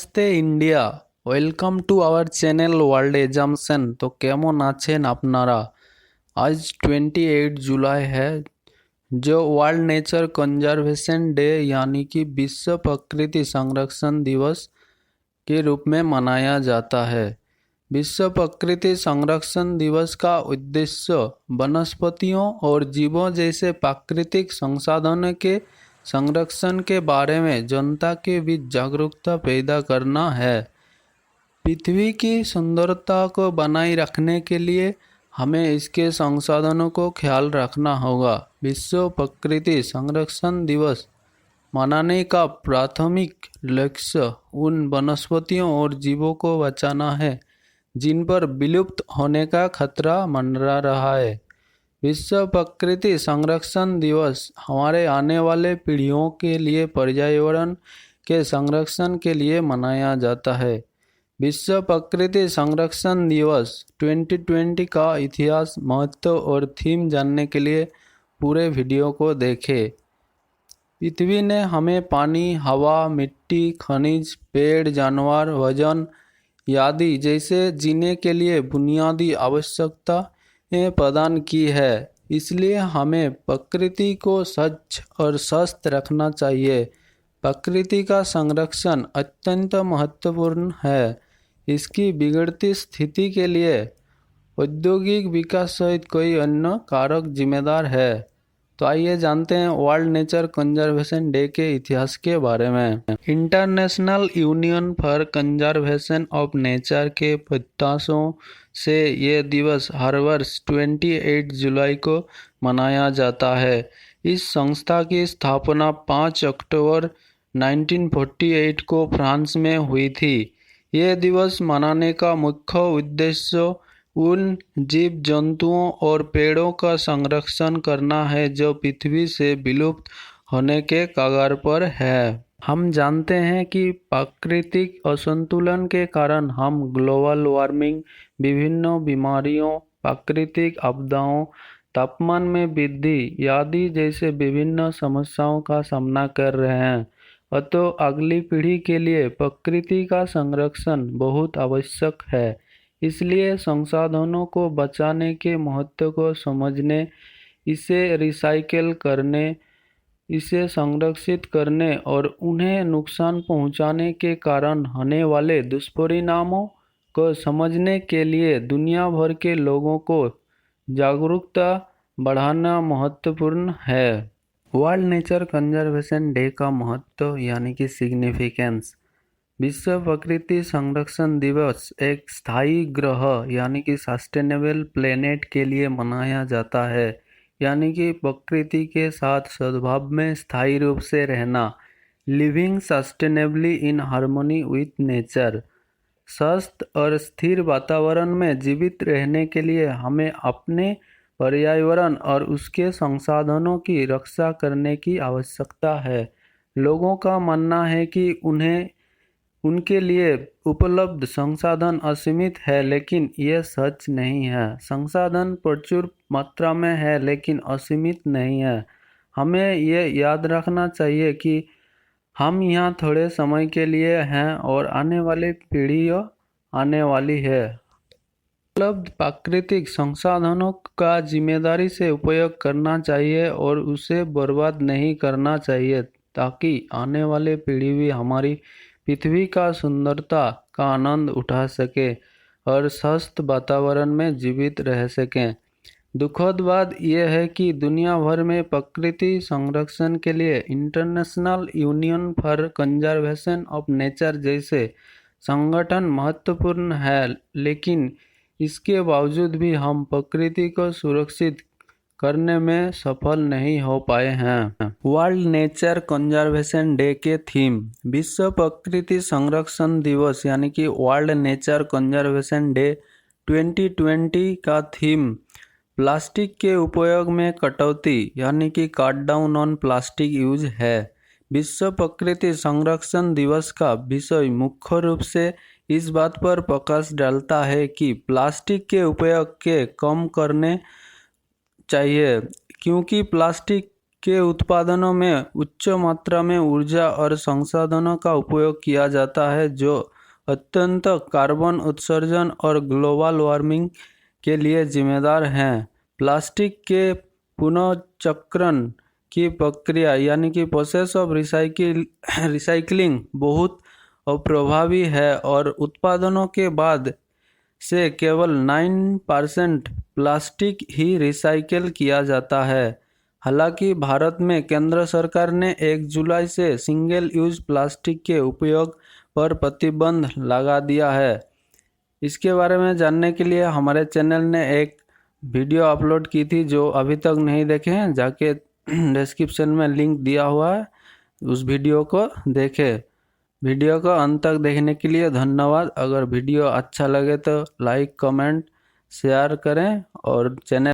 Namaste India. Welcome to our channel world assumption. তো কেমন আছেন আপনারা? आज 28 जुलाई है, जो वर्ल्ड नेचर कंजर्वेशन डे यानी कि विश्व प्रकृति संरक्षण दिवस के रूप में मनाया जाता है। विश्व प्रकृति संरक्षण दिवस का उद्देश्य वनस्पतियों और जीवों जैसे प्राकृतिक संसाधनों के संरक्षण के बारे में जनता के बीच जागरूकता पैदा करना है। पृथ्वी की सुंदरता को बनाए रखने के लिए हमें इसके संसाधनों को ख्याल रखना होगा। विश्व प्रकृति संरक्षण दिवस मनाने का प्राथमिक लक्ष्य उन वनस्पतियों और जीवों को बचाना है जिन पर विलुप्त होने का खतरा मंडरा रहा है। विश्व प्रकृति संरक्षण दिवस हमारे आने वाले पीढ़ियों के लिए पर्यावरण के संरक्षण के लिए मनाया जाता है। विश्व प्रकृति संरक्षण दिवस 2020 का इतिहास, महत्व और थीम जानने के लिए पूरे वीडियो को देखें। पृथ्वी ने हमें पानी, हवा, मिट्टी, खनिज, पेड़, जानवर, वजन आदि जैसे जीने के लिए बुनियादी आवश्यकताएं प्रदान की है। इसलिए हमें प्रकृति को स्वच्छ और स्वस्थ रखना चाहिए। प्रकृति का संरक्षण अत्यंत महत्वपूर्ण है। इसकी बिगड़ती स्थिति के लिए औद्योगिक विकास सहित कई अन्य कारक जिम्मेदार है। तो आइए जानते हैं वर्ल्ड नेचर कंजर्वेशन डे के इतिहास के बारे में। International union for conservation of nature के प्रयासों से ये दिवस हर वर्ष 28 जुलाई को मनाया जाता है। इस संस्था की स्थापना 5 अक्टूबर 1948 को फ्रांस में हुई थी। ये दिवस मनाने का मुख्य उद्देश्य उन जीव जंतुओं और पेड़ों का संरक्षण करना है जो पृथ्वी से विलुप्त होने के कगार पर है। हम जानते हैं कि प्राकृतिक असंतुलन के कारण हम ग्लोबल वार्मिंग, विभिन्न बीमारियों, प्राकृतिक आपदाओं, तापमान में वृद्धि आदि जैसे विभिन्न समस्याओं का सामना कर रहे हैं। अतः अगली पीढ़ी के लिए प्रकृति का संरक्षण बहुत आवश्यक है। इसलिए संसाधनों को बचाने के महत्व को समझने, इसे रिसाइकिल करने, इसे संरक्षित करने और उन्हें नुकसान पहुंचाने के कारण होने वाले दुष्परिणामों को समझने के लिए दुनिया भर के लोगों को जागरूकता बढ़ाना महत्वपूर्ण है। वर्ल्ड नेचर कंजर्वेशन डे का महत्व यानी कि सिग्निफिकेंस। विश्व प्रकृति संरक्षण दिवस एक स्थायी ग्रह यानी कि सस्टेनेबल प्लेनेट के लिए मनाया जाता है, यानी कि प्रकृति के साथ सद्भाव में स्थायी रूप से रहना। Living sustainably in harmony with nature. स्वस्थ और स्थिर वातावरण में जीवित रहने के लिए हमें अपने पर्यावरण और उसके संसाधनों की रक्षा करने की आवश्यकता है। लोगों का मानना है कि उनके लिए उपलब्ध संसाधन असीमित है, लेकिन यह सच नहीं है। संसाधन प्रचुर मात्रा में है लेकिन असीमित नहीं है। हमें यह याद रखना चाहिए कि हम यहाँ थोड़े समय के लिए हैं और आने वाली पीढ़ियाँ आने वाली है। उपलब्ध प्राकृतिक संसाधनों का जिम्मेदारी से उपयोग करना चाहिए और उसे बर्बाद नहीं करना चाहिए, ताकि आने वाले पीढ़ी भी हमारी पृथ्वी का सुंदरता का आनंद उठा सके और स्वस्थ वातावरण में जीवित रह सकें। दुखद बात यह है कि दुनिया भर में प्रकृति संरक्षण के लिए international union for conservation of nature जैसे संगठन महत्वपूर्ण है, लेकिन इसके बावजूद भी हम प्रकृति को सुरक्षित करने में सफल नहीं हो पाए हैं। वर्ल्ड नेचर कंजर्वेशन डे के थीम। विश्व प्रकृति संरक्षण दिवस यानी कि वर्ल्ड नेचर कंजर्वेशन डे 2020 का थीम प्लास्टिक के उपयोग में कटौती यानी कि cut down on plastic use है। विश्व प्रकृति संरक्षण दिवस का विषय मुख्य रूप से इस बात पर प्रकाश डालता है कि प्लास्टिक के उपयोग के कम करने चाहिए, क्योंकि प्लास्टिक के उत्पादनों में उच्च मात्रा में ऊर्जा और संसाधनों का उपयोग किया जाता है जो अत्यंत कार्बन उत्सर्जन और ग्लोबल वार्मिंग के लिए जिम्मेदार हैं। प्लास्टिक के पुनर्चक्रण की प्रक्रिया यानी कि प्रोसेस ऑफ रिसाइकलिंग बहुत अप्रभावी है और उत्पादनों के बाद से केवल 9% प्लास्टिक ही रिसाइकिल किया जाता है। हालांकि भारत में केंद्र सरकार ने 1 जुलाई से सिंगल यूज प्लास्टिक के उपयोग पर प्रतिबंध लगा दिया है। इसके बारे में जानने के लिए हमारे चैनल ने एक वीडियो अपलोड की थी, जो अभी तक नहीं देखे हैं जाके डिस्क्रिप्शन में लिंक दिया हुआ है, उस वीडियो को देखें। वीडियो को अंत तक देखने के लिए धन्यवाद। अगर वीडियो अच्छा लगे तो लाइक, कमेंट, शेयर करें और चैनल